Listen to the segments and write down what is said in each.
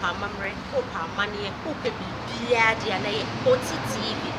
Pamamre, Pamani, Pia, Diana, OTTV,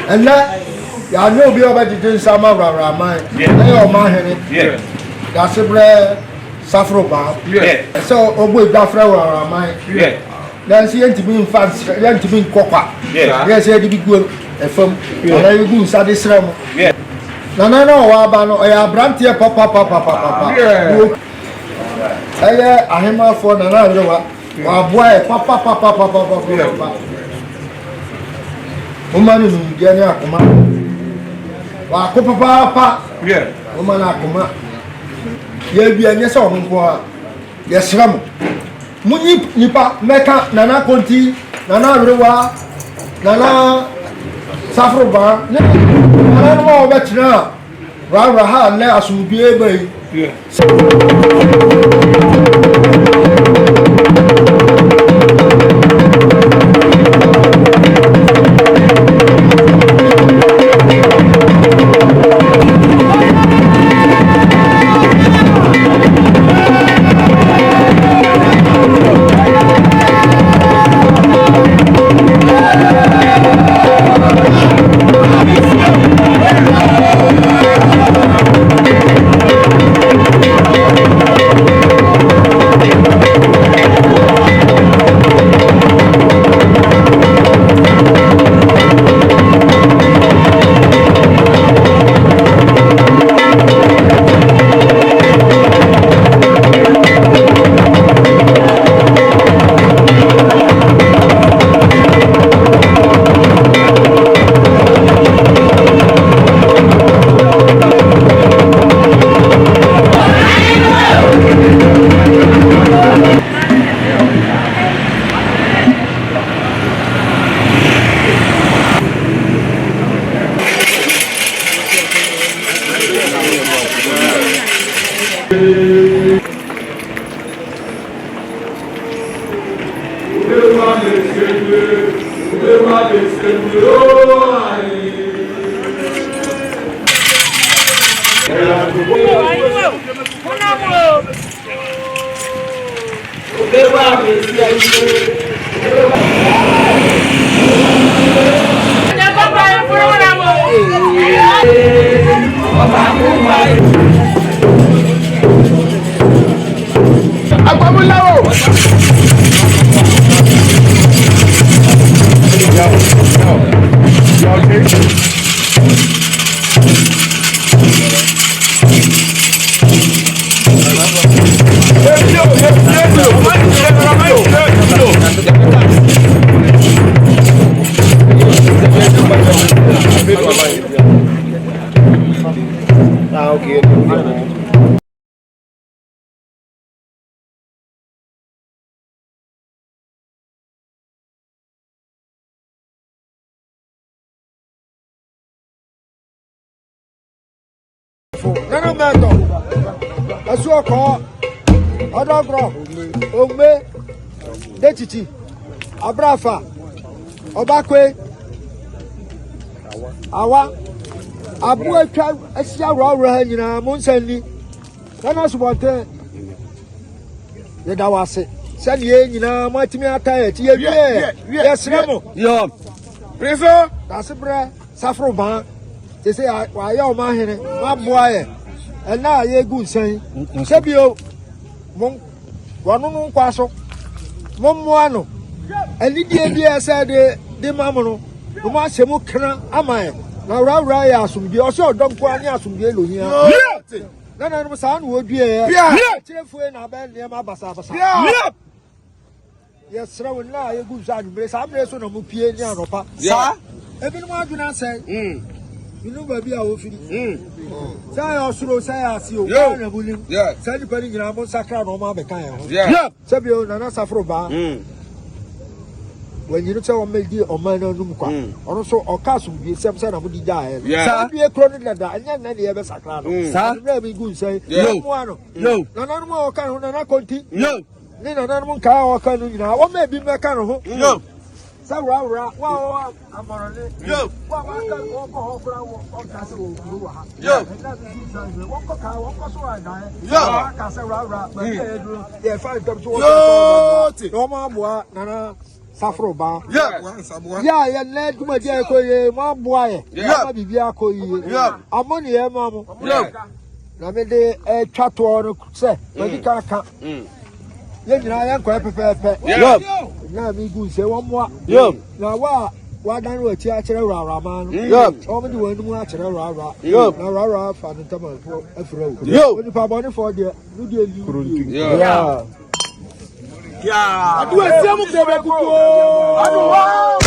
And that, I know be about to do some of our mind. Yeah, yeah. That's a bread, Sarfro Baah. Yeah. So, we got our mind. Yeah. Then she ain't to be in fancy, then to be in copper. Yeah. Yes, to be good. A firm, and I will go Saturday. Yeah. No, I have brand here, papa. Yeah. I am out for another one. Boy, papa. Woman is in Ganya, wa papa. Yeah. Woman, Akuma. You'll be a yes or no. Yes, Ram. Muni Nipa, Mecca, Nana Conti, Nana Rewa, Nana Saforo Baah, Nana more better. Raha, let us be able. Yeah. Nana Mendo, Asuoko, Odogro, Ome, Detiti, Abrafa, Obakwe, Awa, Abu Asia Raw, Monseni, Nana Subote, the Dawase, San Ye, Martimia Tayet, yes, Remo, yo, Preso, that's a bra, Sarfro Baah. They say, why your man, my boy, and now you're good saying, Sabio, one quasso, one and Lydia said, the mamma, the Massimo Cana, am I? Now, Raya, some be also don't go near some yellow here. None of the son would be a cheerful and abandon my basabas. Yes, sir, now you're good son, but I'm less on a mupia, Yanopa. Sir, everyone do not say, you know, baby, I will finish. Say, I also say, I see you. Yeah, say, you putting your own sacra on my mechanic. Yeah, Sabio, Nana Saforo Baah. When you tell me, dear, or man, or also, or castle, be some sort of die. Yeah, be a chronic letter, and then any ever sacra. Sir, very good say, no, no more can Nana Conti. No, Nana Monka or Canu, you know, what may be Macano. No. So, wow, I'm on it. Yo, what I can walk off from Castle. Yo, yeah, 5 times. No more, Nana Saforo Baah. Yeah, yeah, let me get my boy. Yeah, yeah, I'm on here, Mamma. Yeah, I made a chat to say, but you can't. Yeah, I am quite prepared. Yeah, now me good say one more. Yeah, now what done with Rara man? Yeah, only when you watch Rara. Yeah, now Rara found the time of Afro. Yeah, when you put for the yeah. Yeah, I do a same of the I do wow.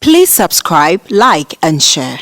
Please subscribe, like, and share.